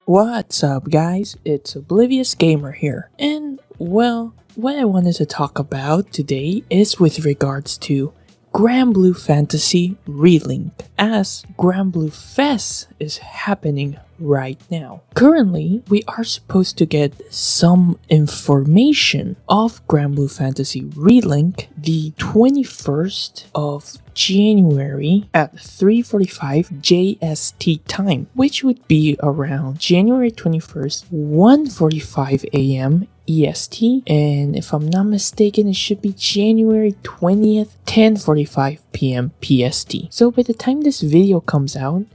What's up, guys? It's Oblivious Gamer here. And, well, what I wanted to talk about today is with regards to Granblue Fantasy Relink, as Granblue Fest is happening right now. Currently, we are supposed to get some information of Granblue Fantasy Relink the 21st of January at 3:45 JST time, which would be around January 21st, 1:45 AM EST, and if I'm not mistaken, it should be January 20th, 10:45 PM PST. So by the time this video comes out,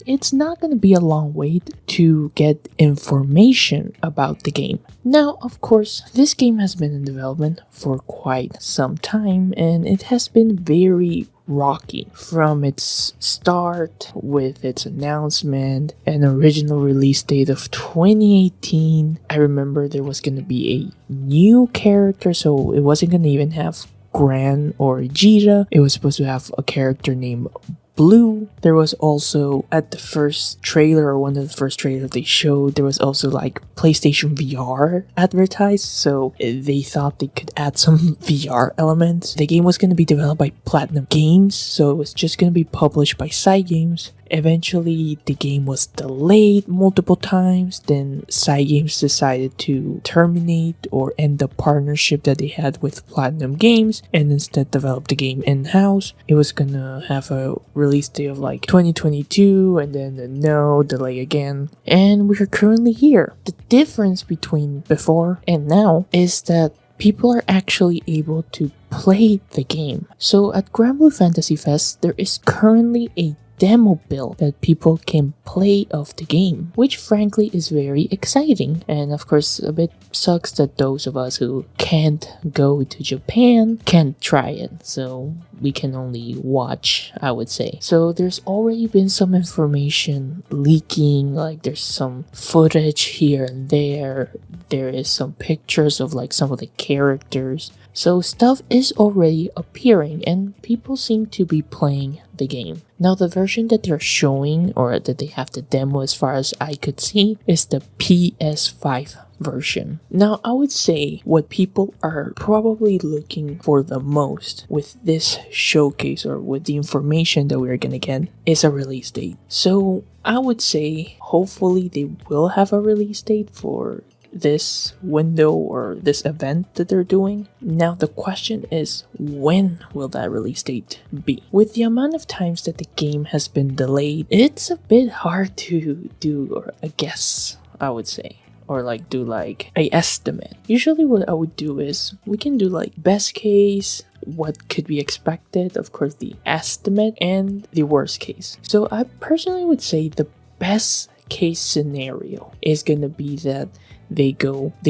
it's not going to be a long wait to get information about the game. Now, of course, this game has been in development for quite some time, and it has been very rocky from its start with its announcement, an original release date of 2018. I remember there was going to be a new character, so it wasn't going to even have Gran or Jira. It was supposed to have a character named Blue. There was also, at the first trailer, or one of the first trailers they showed, there was also like PlayStation VR advertised, so they thought they could add some VR elements. The game was going to be developed by Platinum Games, so it was just going to be published by Cygames. Eventually, the game was delayed multiple times. Then Cygames decided to terminate or end the partnership that they had with Platinum Games and instead develop the game in-house. It was gonna have a release date of like 2022 and then no, delay again. And we're currently here. The difference between before and now is that people are actually able to play the game. So at Granblue Fantasy Fest, there is currently a demo build that people can play of the game, which frankly is very exciting, and of course a bit sucks that those of us who can't go to Japan can't try it, so we can only watch, I would say. So there's already been some information leaking, like there's some footage here and there is some pictures of like some of the characters. So stuff is already appearing and people seem to be playing the game. Now the version that they're showing, or that they have the demo as far as I could see, is the PS5 version. Now I would say what people are probably looking for the most with this showcase, or with the information that we're gonna get, is a release date. So I would say hopefully they will have a release date for this window or this event that they're doing. Now the question is, when will that release date be? With the amount of times that the game has been delayed, it's a bit hard to do a guess, I would say, or like do like a estimate. Usually what I would do is we can do like best case, what could be expected, of course the estimate, and the worst case. So I personally would say the best case scenario is gonna be that the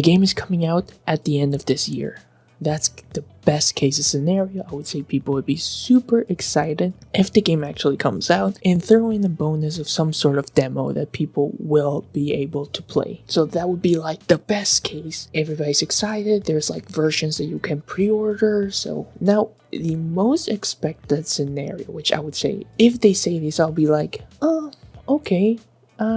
game is coming out at the end of this year. That's the best case scenario. I would say people would be super excited if the game actually comes out, and throw in a bonus of some sort of demo that people will be able to play. So that would be like the best case. Everybody's excited. There's like versions that you can pre-order. So now the most expected scenario, which I would say, if they say this, I'll be like, oh, okay.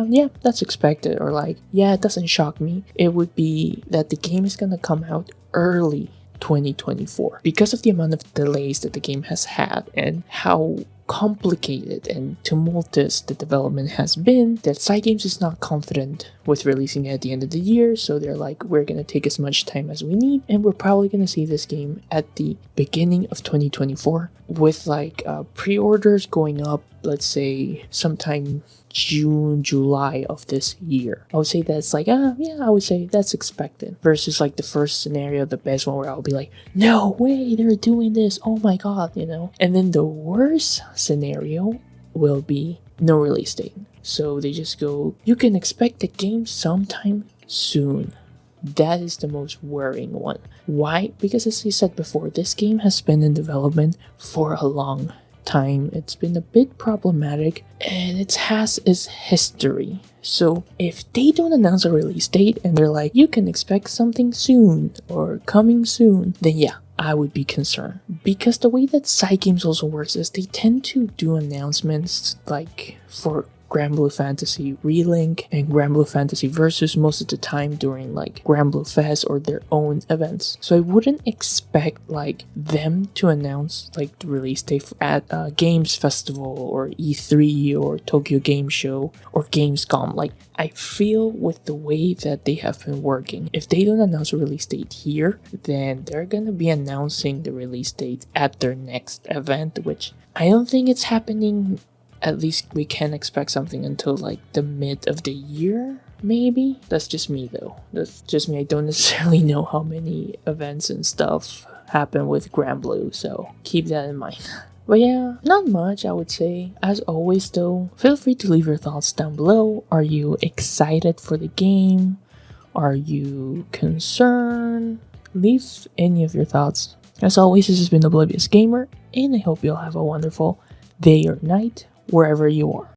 Yeah, that's expected, or like, yeah, it doesn't shock me. It would be that the game is gonna come out early 2024. Because of the amount of delays that the game has had and how complicated and tumultuous the development has been, that Cygames is not confident with releasing it at the end of the year, so they're like, we're gonna take as much time as we need, and we're probably gonna see this game at the beginning of 2024 with like pre-orders going up, let's say sometime June, July of this year. I would say that's like, yeah, I would say that's expected. Versus like the first scenario, the best one, where I'll be like, no way, they're doing this, oh my god, you know? And then the worst scenario will be no release date. So they just go, you can expect the game sometime soon. That is the most worrying one. Why? Because as I said before, this game has been in development for a long time. It's been a bit problematic, and it has its history. So if they don't announce a release date and they're like, you can expect something soon or coming soon, then yeah, I would be concerned. Because the way that Cygames also works is they tend to do announcements like for Granblue Fantasy Relink and Granblue Fantasy Versus most of the time during like Granblue Fest or their own events. So I wouldn't expect like them to announce like the release date at Games Festival or E3 or Tokyo Game Show or Gamescom. Like I feel with the way that they have been working, if they don't announce a release date here, then they're gonna be announcing the release date at their next event, which I don't think it's happening. At least we can expect something until like the mid of the year, maybe? That's just me though. That's just me. I don't necessarily know how many events and stuff happen with Granblue, so keep that in mind. But yeah, not much I would say. As always though, feel free to leave your thoughts down below. Are you excited for the game? Are you concerned? Leave any of your thoughts. As always, this has been Oblivious Gamer, and I hope you'll have a wonderful day or night wherever you are.